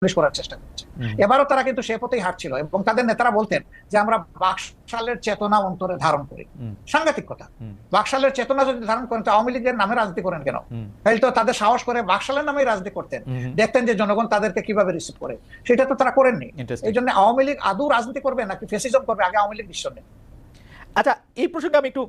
করার চেষ্টা করছে। এবারও তারা কিন্তু সে পথেই হাঁটছিল এবং তাদের নেতারা বলতেন যে আমরা বাকশালের চেতনা অন্তরে ধারণ করি। সাংঘাতিক কথা। বাকশালের চেতনা যদি ধারণ করেন তো আওয়ামী লীগের নামে রাজনীতি করেন কেন? তাহলে তো তাদের সাহস করে বাকশালের নামেই রাজনীতি করতেন, দেখতেন যে জনগণ তাদেরকে কিভাবে রিসিভ করে। সেটা তো তারা করেননি। এই জন্য আওয়ামী লীগ আদৌ রাজনীতি করবে নাকি ফেসিজম করবে, আগে আওয়ামী লীগ নিশ্চয় নেই। আচ্ছা, এই প্রসঙ্গে আমি একটু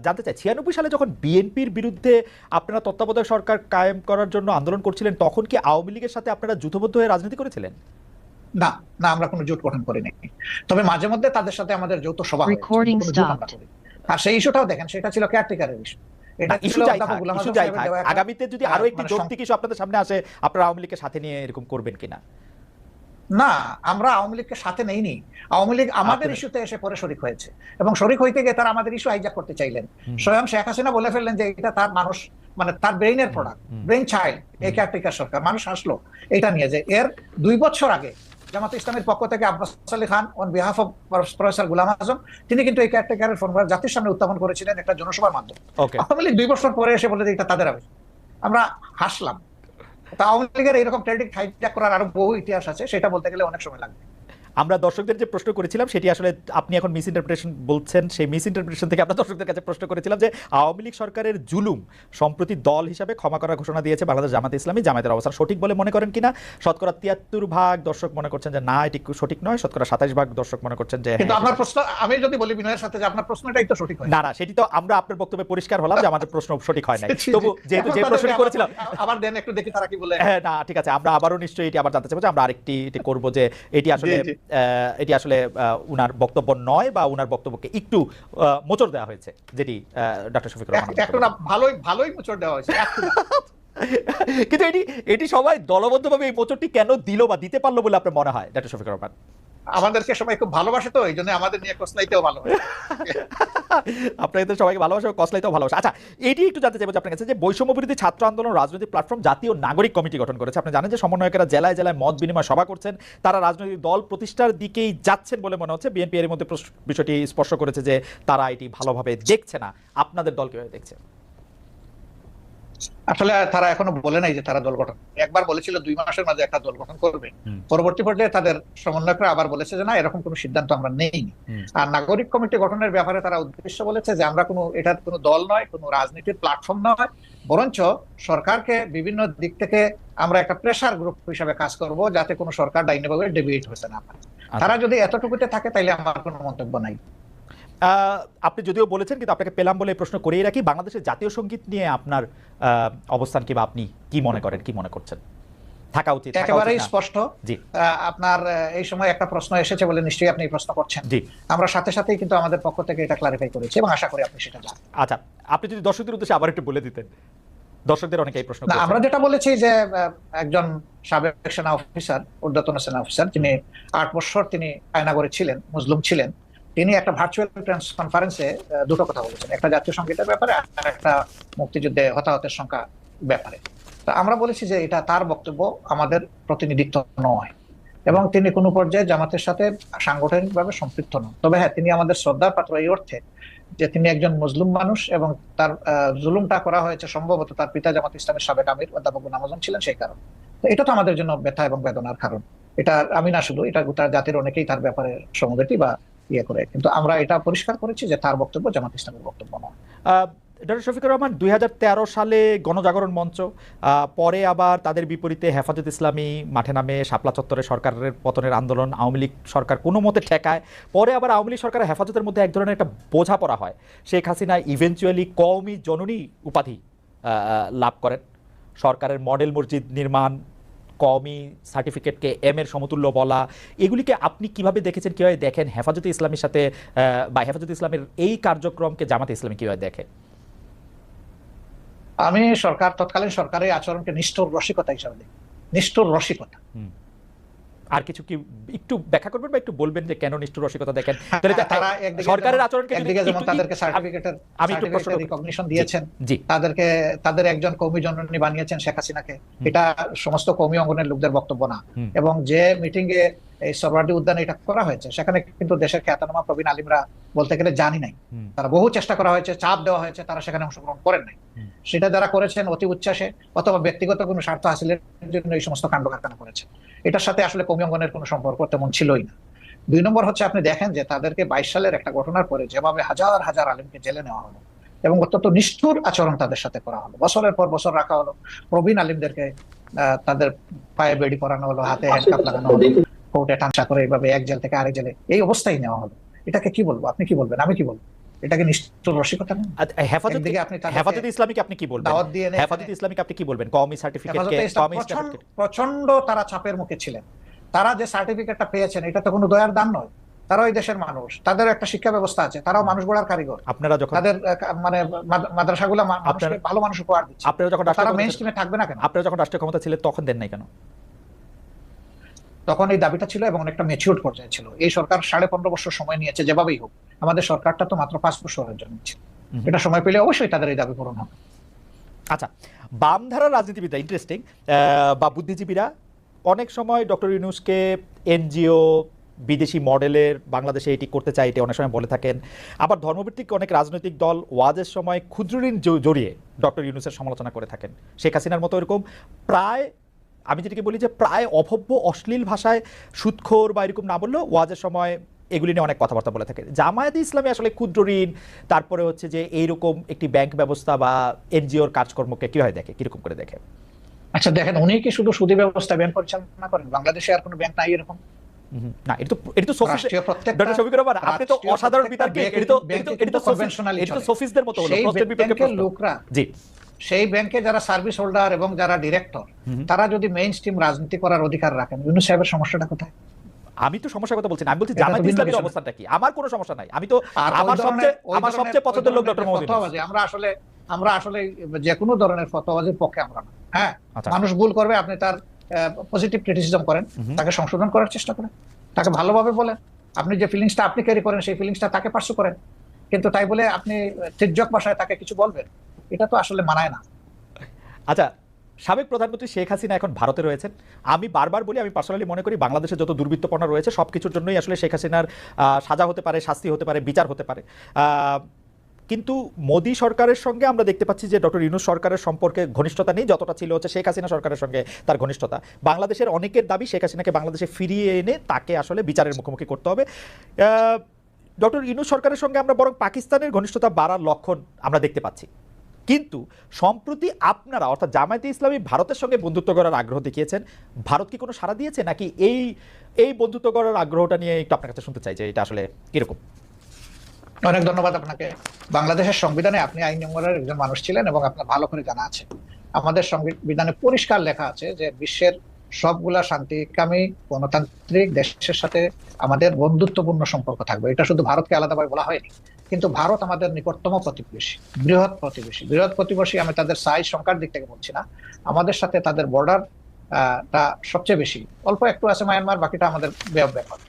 জানতে চাই, 96 সালে যখন বিএনপির বিরুদ্ধে আপনারা তত্ত্বাবধায়ক সরকার কায়েম করার জন্য আন্দোলন করছিলেন, তখন কি আওয়ামী লীগের সাথে আপনারা যুথবদ্ধ হয়ে রাজনীতি করেছিলেন? না না, আমরা কোনো জোট গঠন করিনি, তবে মাঝে মধ্যে তাদের সাথে আমাদের যৌথ সভা হয়েছে, কোনো জোট আমরা করি। আর সেই ইস্যুটাও দেখেন, সেটা ছিল কেয়ারটেকারের ইস্যু। আগামীতে যদি আরো একটি যৌক্তিক ইস্যু আপনাদের সামনে আসে, আপনারা আওয়ামী লীগের সাথে নিয়ে এরকম করবেন কিনা? না, আমরা আওয়ামী লীগকে সাথে নেইনি। আওয়ামী লীগ আমাদের ইস্যুতে এসে পরে শরিক হয়েছে এবং শরিক হইতে গিয়ে তারা আমাদের ইস্যু হাইজ্যাক করতে চাইলেন। স্বয়ং শেখ হাসিনা বলে ফেললেন যে এটা তার মানুষ, মানে তার ব্রেইনের প্রোডাক্ট, ব্রেইন চাইল্ড এই কেয়ারটেকার সরকার। মানুষ হাসলো এটা নিয়ে যে এর 2 বছর আগে জামাতে ইসলামের পক্ষ থেকে Abbas Ali Khan on behalf of professor Golam Azam, তিনি কিন্তু এই কেয়ারটেকারের ফর্মুলা জাতির সামনে উত্থাপন করেছিলেন একটা জনসভার মাধ্যমে। আওয়ামী লীগ 2 বছর পরে এসে বলে যে এটা তাদের আবেগ। আমরা হাসলাম। আওয়ামী লীগের এরকম ট্রেডিং হাইজ্যাক করার আরো বহু ইতিহাস আছে, সেটা বলতে গেলে অনেক সময় লাগবে। আমরা দর্শকদের যে প্রশ্ন করেছিলাম সেটি আসলে আপনি এখন মিস ইন্টারপ্রিটেশন বলছেন, সেই মিস ইন্টারপ্রিটেশন থেকে আমরা দর্শকদের কাছে প্রশ্ন করেছিলাম যে আওয়ামী লীগ সরকারের জুলুম সম্প্রতি দল হিসাবে ক্ষমা করার ঘোষণা দিয়েছে বাংলাদেশ জামাতে ইসলামী। জামাতের অবস্থান সঠিক বলে মনে করেন কিনা? 73% দর্শক মনে করছেন যে না, এটি সঠিক নয়। 27% দর্শক মনে করছেন যে। কিন্তু আপনার প্রশ্ন, আমি যদি বলি বিনয়ের সাথে যে আপনার প্রশ্নটাই তো সঠিক হয় না। সেটি তো আমরা আপনার বক্তব্যে পরিষ্কার হলাম যে আমাদের প্রশ্ন সঠিক হয় নাই। তবু যেহেতু যে প্রশ্নটি করেছিলাম আবার দেন একটু দেখি তারা কি বলে। হ্যাঁ, না ঠিক আছে, আমরা আবারও নিশ্চয়ই এটি আবার জানতে চাইবো যে আমরা আরেকটি করব যে এটি আসলে উনার বক্তব্য নয় বা উনার বক্তব্যকে একটু মোচড় দেওয়া হয়েছে, যেটি ডক্টর শফিকুর রহমান একটু না, ভালোই মোচড় দেওয়া হয়েছে। কিন্তু এটি সবাই দলবদ্ধভাবে এই মোচড়টি কেন দিল বা দিতে পারলো বলে আপনার মনে হয় ডক্টর শফিকুর রহমান? আমাদেরকে সবাই খুব ভালোবাসে, তো এই জন্য আমাদের নিয়ে কসলাইতেও ভালো হয়। আপনাদের সবাইকে ভালোবাসা, কসলাইতেও ভালোবাসা। আচ্ছা, এটি একটু জানতে চাইবো আপনার কাছে যে বৈষম্য বিরোধী ছাত্র আন্দোলন রাজনৈতিক প্ল্যাটফর্ম জাতীয় নাগরিক কমিটি গঠন করেছে। আপনি জানেন যে সমন্বয়কেরা জেলায় জেলায় মত বিনিময় সভা করছেন, তারা রাজনৈতিক দল প্রতিষ্ঠার দিকেই যাচ্ছেন বলে মনে হচ্ছে। বিএনপি এর মধ্যে বিষয়টি স্পর্শ করেছে যে তারা এটি ভালোভাবে দেখছে না। আপনাদের দল কিভাবে দেখছে? আসলে তারা এখনো বলে নাই যে তারা দল গঠন, একবার বলেছিল 2 মাসের মাঝে একটা দল গঠন করবে। পরবর্তী পর্যায়ে তাদের সমন্বয়করা আবার বলেছে যে না, এরকম কোনো সিদ্ধান্ত আমরা নেইনি। আর নাগরিক কমিটি গঠনের ব্যাপারে তারা উদ্দেশ্য বলেছে যে আমরা এটা কোনো দল নয়, কোনো রাজনীতির প্ল্যাটফর্ম নয়, বরঞ্চ সরকারকে বিভিন্ন দিক থেকে আমরা একটা প্রেসার গ্রুপ হিসেবে কাজ করব, যাতে কোনো সরকার ডাইনামিক ডিবেট হতে না পারে। তারা যদি এতটুকুতে থাকে তাইলে আমার কোনো মন্তব্য নাই। আপনি যদিও বলেছেন, কিন্তু আপনাকে পেলাম বলে প্রশ্ন করেই রাখি, বাংলাদেশের জাতীয় সঙ্গীত নিয়ে আপনার অবস্থান কি বা আপনি কি মনে করেন, কি মনে করছেন থাকা উচিত? একেবারেই স্পষ্ট। আপনার এই সময় একটা প্রশ্ন এসেছে বলে নিশ্চয়ই আপনি প্রশ্ন করছেন। আমরা সাথে সাথেই কিন্তু আমাদের পক্ষ থেকে এটা ক্লারিফাই করেছি এবং আশা করি আপনি সেটা জানেন। আচ্ছা, আপনি যদি দর্শকদের উদ্দেশ্যে আবার একটু বলে দিতেন। দর্শকদের অনেকেই প্রশ্ন করেছেন। আমরা যেটা বলেছি যে একজন সাবেক সেনা অফিসার, ঊর্ধ্বতন সেনা অফিসার, যিনি 8 বছর তিনি আয়নাগরে ছিলেন, মুসলিম ছিলেন, তিনি একটা ভার্চুয়াল কনফারেন্সে দুটো কথা বলেছেন, একটা জাতীয় সংগীতের ব্যাপারে আর একটা মুক্তিযুদ্ধে হতাহতের সংখ্যা ব্যাপারে। তো আমরা বলেছি যে এটা তার বক্তব্য, আমাদের প্রতিনিধিত্ব নয় এবং তিনি কোনো পর্যায়ে জামাতের সাথে সাংগঠনিকভাবে সম্পৃক্ত নন। তবে হ্যাঁ, তিনি আমাদের শ্রদ্ধার পাত্র এই অর্থে যে তিনি একজন মুসলিম মানুষ এবং তার জুলুমটা করা হয়েছে সম্ভবত তার পিতা জামাত ইসলামের সাবেক আমির অধ্যাপক গোলাম আজম ছিলেন, সেই কারণে। তো এটা তো আমাদের জন্য ব্যথা এবং বেদনার কারণ। এটা আমি না শুধু, এটা গোটা জাতির অনেকেই তার ব্যাপারে সমবেতি বা করে, কিন্তু আমরা এটা পরিষ্কার করেছি যে তার বক্তব্য জামাত ইসলামের বক্তব্য নয়। ডক্টর শফিকুর রহমান, 2013 সালে গণজাগরণ মঞ্চ, পরে আবার তাদের বিপরীতে হেফাজত ইসলামী মাঠে নামে শাপলা চত্বরে সরকারের পতনের আন্দোলন আওয়ামী লীগ সরকার কোনো মতে ঠেকায়। পরে আবার আওয়ামী লীগ সরকারের হেফাজতের মধ্যে এক ধরনের একটা বোঝাপড়া হয়। শেখ হাসিনা ইভেনচুয়ালি কওমি জননী উপাধি লাভ করেন। সরকারের মডেল মসজিদ নির্মাণ, কওমি সার্টিফিকেটকে এম এর সমতুল্য বলা, এগুলিকে আপনি কিভাবে দেখেছেন, কিভাবে দেখেন হেফাজতে ইসলামের সাথে বা হেফাজতে ইসলামের এই কার্যক্রমকে জামাতে ইসলামী কিভাবে দেখে? আমি তৎকালীন সরকারের আচরণকে নিষ্ঠুর রসিকতা হিসাবে দেখি, নিষ্ঠুর রসিকতা। আর কিছু কি একটু ব্যাখ্যা করবেন বা একটু বলবেন যে কেন নিষ্ঠুর রসিকতা দেখেন? সরকারের আচরণকে একদিকে যেমন তাদেরকে সার্টিফিকেটের রিকগনিশন দিয়েছেন, তাদের একজন কওমি জননী বানিয়েছেন শেখ হাসিনাকে, এটা সমস্ত কওমি অঙ্গনের লোকদের বক্তব্য না। এবং যে মিটিং এ এই সরওয়ার্দী উদ্যানে এটা করা হয়েছে, সেখানে কিন্তু দেশের খ্যাতনামা প্রবীণ আলিমরা বলতে গেলে জানি নাই। তারা বহু চেষ্টা করা হয়েছে, চাপ দেওয়া হয়েছে, তারা সেখানে অংশগ্রহণ করেন নাই। সেটা যারা করেছেন অতি উচ্ছ্বাসে অথবা ব্যক্তিগত কোনো স্বার্থ হাসিলের জন্য এই সমস্ত কাণ্ড কারখানা করেছেন। এটার সাথে আসলে কওমি অঙ্গনের কোনো সম্পর্ক তেমন ছিলই না। 2 নম্বর হচ্ছে, আপনি দেখেন যে তাদেরকে 22 সালের একটা ঘটনার পরে যেভাবে হাজার হাজার আলিমকে জেলে নেওয়া হলো এবং অত্যন্ত নিষ্ঠুর আচরণ তাদের সাথে করা হলো, বছরের পর বছর রাখা হলো, প্রবীণ আলিমদেরকে তাদের পায়ে বেড়ি পরানো হলো, হাতে হ্যান্ডকাপ লাগানো হলো, কোর্টে টানচা করে এইভাবে এক জেল থেকে আরেক জেলে এই অবস্থায় নেওয়া হলো। এটাকে কি বলবো? আপনি কি বলবেন? আমি কি বলবো? এটাকে নিষ্ঠুর রসিকতা না? হেফাজতে ইসলামীকে আপনি কি বলবেন? দাওয়াত দিয়ে হেফাজতে ইসলামীকে আপনি কি বলবেন? কওমি সার্টিফিকেটকে প্রচন্ড তারা চাপের মুখে ছিলেন। তারা যে সার্টিফিকেটটা পেয়েছেন এটা তো কোনো দয়ার দান নয়। তারা ওই দেশের মানুষ, তাদের একটা শিক্ষা ব্যবস্থা আছে, তারাও মানুষ গড়ার কারিগর। আপনারা যখন তাদের মানে মাদ্রাসাগুলো মানুষকে ভালো মানুষ উপহার দিচ্ছে, আপনারা যখন তারা মেইনস্ট্রিমে থাকবে না কেন? আপনারা যখন রাষ্ট্রীয় ক্ষমতা ছিলেন তখন দেন নাই কেন? তখন এই দাবিটা ছিল এবং অনেকটা ম্যাচিউরড পর্যায়ে ছিল। এই সরকার 15.5 বছর সময় নিয়েছে, যেভাবেই হোক। আমাদের সরকারটা তো মাত্র 5 বছরের জন্য ছিল। এটা সময় পেলে অবশ্যই তাদের এই দাবি পূরণ হবে। আচ্ছা, বামধারার রাজনীতিবিদরা ইন্টারেস্টিং বা বুদ্ধিজীবীরা অনেক সময় ডক্টর ইউনূসকে এনজিও বিদেশি মডেলের বাংলাদেশে এটি করতে চাই এটি অনেক সময় বলে থাকেন। আবার ধর্মভিত্তিক অনেক রাজনৈতিক দল ওয়াজের সময় ক্ষুদ্র ঋণ জড়িয়ে ডক্টর ইউনূসের সমালোচনা করে থাকেন। শেখ হাসিনার মতো এরকম প্রায়, আমি যেটাকে বলি যে প্রায় অভব্য অশ্লীল ভাষায় সুদখোর বা এরকম না বললেও ওয়াজের সময় এগুলি নিয়ে অনেক কথাবার্তা বলে থাকে। জামায়াতে ইসলামী আসলে ক্ষুদ্র ঋণ, তারপরে হচ্ছে যে এইরকম একটি ব্যাংক ব্যবস্থা বা এনজিওর কাজকর্মকে কিভাবে দেখে, কিরকম করে দেখে? আচ্ছা দেখেন, উনি কি শুধু সুদী ব্যবস্থা ব্যাংক পরিচালনা করেন? বাংলাদেশে আর কোনো ব্যাংক নাই এরকম? না, এটা তো সোফিস্ট। ডক্টর শফিকুর রহমান, আপনি তো অসাধারণ বিতর্কে, এটা তো সোফিস্টদের মতো হলো প্রশ্নের বিপক্ষে প্রশ্ন। লোকরা জি, সেই ব্যাংকে যারা সার্ভিস হোল্ডার এবং যারা ডিরেক্টর, তারা যদি মেইন স্ট্রিম রাজনীতি করার অধিকার রাখেন, ইউনূস সাহেবের সমস্যাটা কোথায়? আমি তো সমস্যার কথা বলছি না, আমি বলছি জামায়াতে ইসলামীর অবস্থানটা কি। আমার কোনো সমস্যা নাই, আমি তো আমার সবচেয়ে পছন্দের লোক ডক্টর মোহাম্মদ ইউনূস। আমরা আসলে যে কোনো ধরনের ফতোয়াবাজির পক্ষে আমরা না। হ্যাঁ, মানুষ ভুল করবে, আপনি তার পজিটিভ ক্রিটিসিজম করেন, তাকে সংশোধন করার চেষ্টা করেন, তাকে ভালোভাবে বলেন। আপনি যে ফিলিংসটা আপনি ক্যারি করেন সেই ফিলিংসটা তাকে পার্সু করেন, কিন্তু তাই বলে আপনি তির্যক ভাষায় তাকে কিছু বলবেন, এটা তো আসলে মানায় না। আচ্ছা, সাবেক প্রধানমন্ত্রী শেখ হাসিনা এখন ভারতে রয়েছেন। আমি বারবার বলি, আমি পার্সোনালি মনে করি বাংলাদেশে যত দুর্বৃত্তপনা রয়েছে সবকিছুর জন্যই আসলে শেখ হাসিনার সাজা হতে পারে, শাস্তি হতে পারে, বিচার হতে পারে। কিন্তু মোদী সরকারের সঙ্গে আমরা দেখতে পাচ্ছি যে ডক্টর ইউনূস সরকারের সম্পর্কে ঘনিষ্ঠতা নেই যতটা ছিল হচ্ছে শেখ হাসিনা সরকারের সঙ্গে তার ঘনিষ্ঠতা। বাংলাদেশের অনেকের দাবি শেখ হাসিনাকে বাংলাদেশে ফিরিয়ে এনে তাকে আসলে বিচারের মুখোমুখি করতে হবে। ডক্টর ইউনূস সরকারের সঙ্গে আমরা বরং পাকিস্তানের ঘনিষ্ঠতা বাড়ার লক্ষণ আমরা দেখতে পাচ্ছি। কিন্তু সম্প্রতি আপনারা অর্থাৎ জামায়াতে ইসলামী ভারতের সঙ্গে বন্ধুত্ব করার আগ্রহ দেখিয়েছেন। ভারত কি কোনো সাড়া দিয়েছে, নাকি এই বন্ধুত্ব করার আগ্রহটা নিয়ে একটু আপনার কাছে শুনতে চাই যে এটা আসলে কিরকম? অনেক ধন্যবাদ আপনাকে। বাংলাদেশের সংবিধানে আপনি আইন জঙ্গলের একজন মানুষ ছিলেন এবং আপনার ভালো করে জানা আছে, আমাদের সংবিধানে পরিষ্কার লেখা আছে যে বিশ্বের সবগুলা শান্তিকামী গণতান্ত্রিক দেশের সাথে আমাদের বন্ধুত্বপূর্ণ সম্পর্ক থাকবে। এটা শুধু ভারতকে আলাদাভাবে বলা হয়নি, কিন্তু ভারত আমাদের নিকটতম প্রতিবেশী, বৃহৎ প্রতিবেশী। আমি তাদের সাইজ সংখ্যার দিক থেকে বলছি না, আমাদের সাথে তাদের বর্ডার টা সবচেয়ে বেশি। অল্প একটু আছে মায়ানমার, বাকিটা আমাদের ব্যাপার।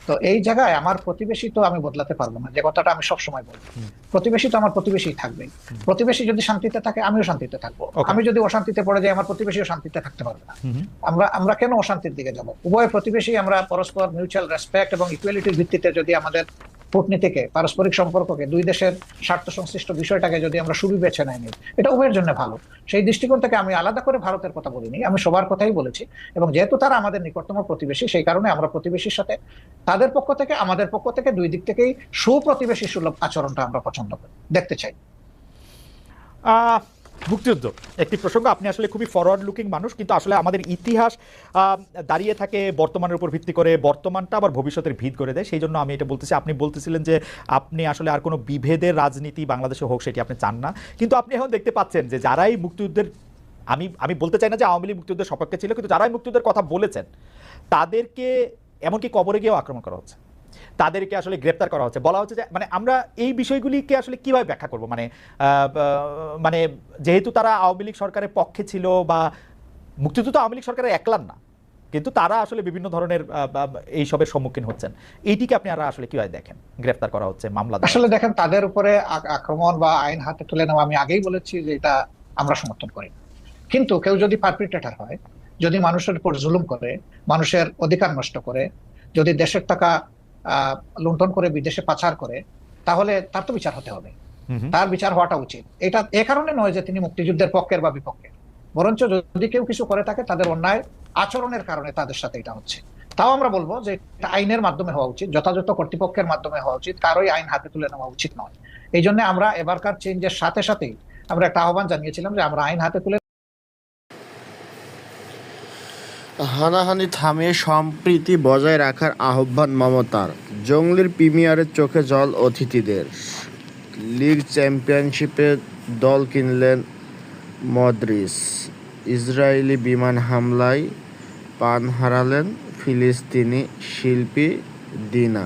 তো এই জায়গায় আমার প্রতিবেশী তো আমি বদলাতে পারবো না, যে কথাটা আমি সবসময় বলি। প্রতিবেশী তো আমার প্রতিবেশী থাকবে। প্রতিবেশী যদি শান্তিতে থাকে আমিও শান্তিতে থাকবো, আমি যদি অশান্তিতে পড়ে যাই আমার প্রতিবেশীও শান্তিতে থাকতে পারবে না। আমরা কেন অশান্তির দিকে যাব? উভয় প্রতিবেশী আমরা পরস্পর মিউচুয়াল রেসপেক্ট এবং ইকুয়ালিটির ভিত্তিতে যদি আমাদের কূটনীতিকে, পারস্পরিক সম্পর্ককে, দুই দেশের স্বার্থ সংশ্লিষ্ট বিষয়টাকে যদি আমরা সুবিবেচনায় নেই, এটা উভয়ের জন্য ভালো। সেই দৃষ্টিকোণ থেকে আমি আলাদা করে ভারতের কথা বলিনি, আমি সবার কথাই বলেছি। এবং যেহেতু তারা আমাদের নিকটতম প্রতিবেশী, সেই কারণে আমরা প্রতিবেশীর সাথে তাদের পক্ষ থেকে আমাদের পক্ষ থেকে দুই দিক থেকেই সুপ্রতিবেশী সুলভ আচরণটা আমরা পছন্দ করি, দেখতে চাই। মুক্তিযুদ্ধ একটি প্রসঙ্গ, আপনি আসলে খুবই ফরওয়ার্ড লুকিং মানুষ, কিন্তু আসলে আমাদের ইতিহাস দাঁড়িয়ে থাকে বর্তমানের উপর ভিত্তি করে, বর্তমানটা আবার ভবিষ্যতের ভিত করে দেয়। সেই জন্য আমি এটা বলতেছি, আপনি বলতেছিলেন যে আপনি আসলে আর কোনো বিভেদের রাজনীতি বাংলাদেশে হোক সেটি আপনি চান না, কিন্তু আপনি এখন দেখতে পাচ্ছেন যে যারাই মুক্তিযুদ্ধের, আমি বলতে চাই না যে আওয়ামী লীগ মুক্তিযুদ্ধের সপক্ষে ছিল, কিন্তু যারাই মুক্তিযুদ্ধের কথা বলেছেন তাদেরকে এমনকি কবরে গিয়েও আক্রমণ করা হচ্ছে, তাদেরকে আসলে গ্রেপ্তার করা হচ্ছে। বলা হচ্ছে যে মানে আমরা এই বিষয়গুলিকে আসলে কিভাবে ব্যাখ্যা করব? মানে যেহেতু তারা আওয়ামী লীগ সরকারের পক্ষে ছিল, বা মুক্তিযুদ্ধ আওয়ামী লীগ সরকারের একলার না, কিন্তু তারা আসলে বিভিন্ন ধরনের এইসবের সম্মুখীন হচ্ছেন। এইটিকে আপনি আসলে কিভাবে দেখেন? গ্রেপ্তার করা হচ্ছে, মামলা আসলে দেখেন, তাদের উপরে আক্রমণ বা আইন হাতে তুলে নেওয়া, আমি আগেই বলেছি যে এটা আমরা সমর্থন করি না। কিন্তু কেউ যদি পারপিট্রেটর হয়, যদি মানুষের উপর জুলুম করে, মানুষের অধিকার নষ্ট করে, যদি দেশের টাকা লুণ্ঠন করে বিদেশে পাচার করে, তাহলে তার তো বিচার হতে হবে, তার বিচার হওয়াটা উচিত। এটা এ কারণে নয় যে তিনি মুক্তিযুদ্ধের পক্ষের বা বিপক্ষের, বরঞ্চ যদি কেউ কিছু করে থাকে তাদের অন্যায় আচরণের কারণে তাদের সাথে এটা হচ্ছে। তাও আমরা বলবো যে এটা আইনের মাধ্যমে হওয়া উচিত, যথাযথ কর্তৃপক্ষের মাধ্যমে হওয়া উচিত, কারোই আইন হাতে তুলে নেওয়া উচিত নয়। এই জন্য আমরা এবারকার চেঞ্জের সাথে সাথেই আমরা একটা আহ্বান জানিয়েছিলাম যে আমরা আইন হাতে তুলে হানাহানি থামিয়ে সম্প্রীতি বজায় রাখার আহ্বান মমতার। জঙ্গলির প্রিমিয়ারের চোখে জল অতিথিদের। লিগ চ্যাম্পিয়নশিপে দল কিনলেন মদ্রিচ। ইসরায়েলি বিমান হামলায় প্রাণ হারালেন ফিলিস্তিনি শিল্পী দিনা।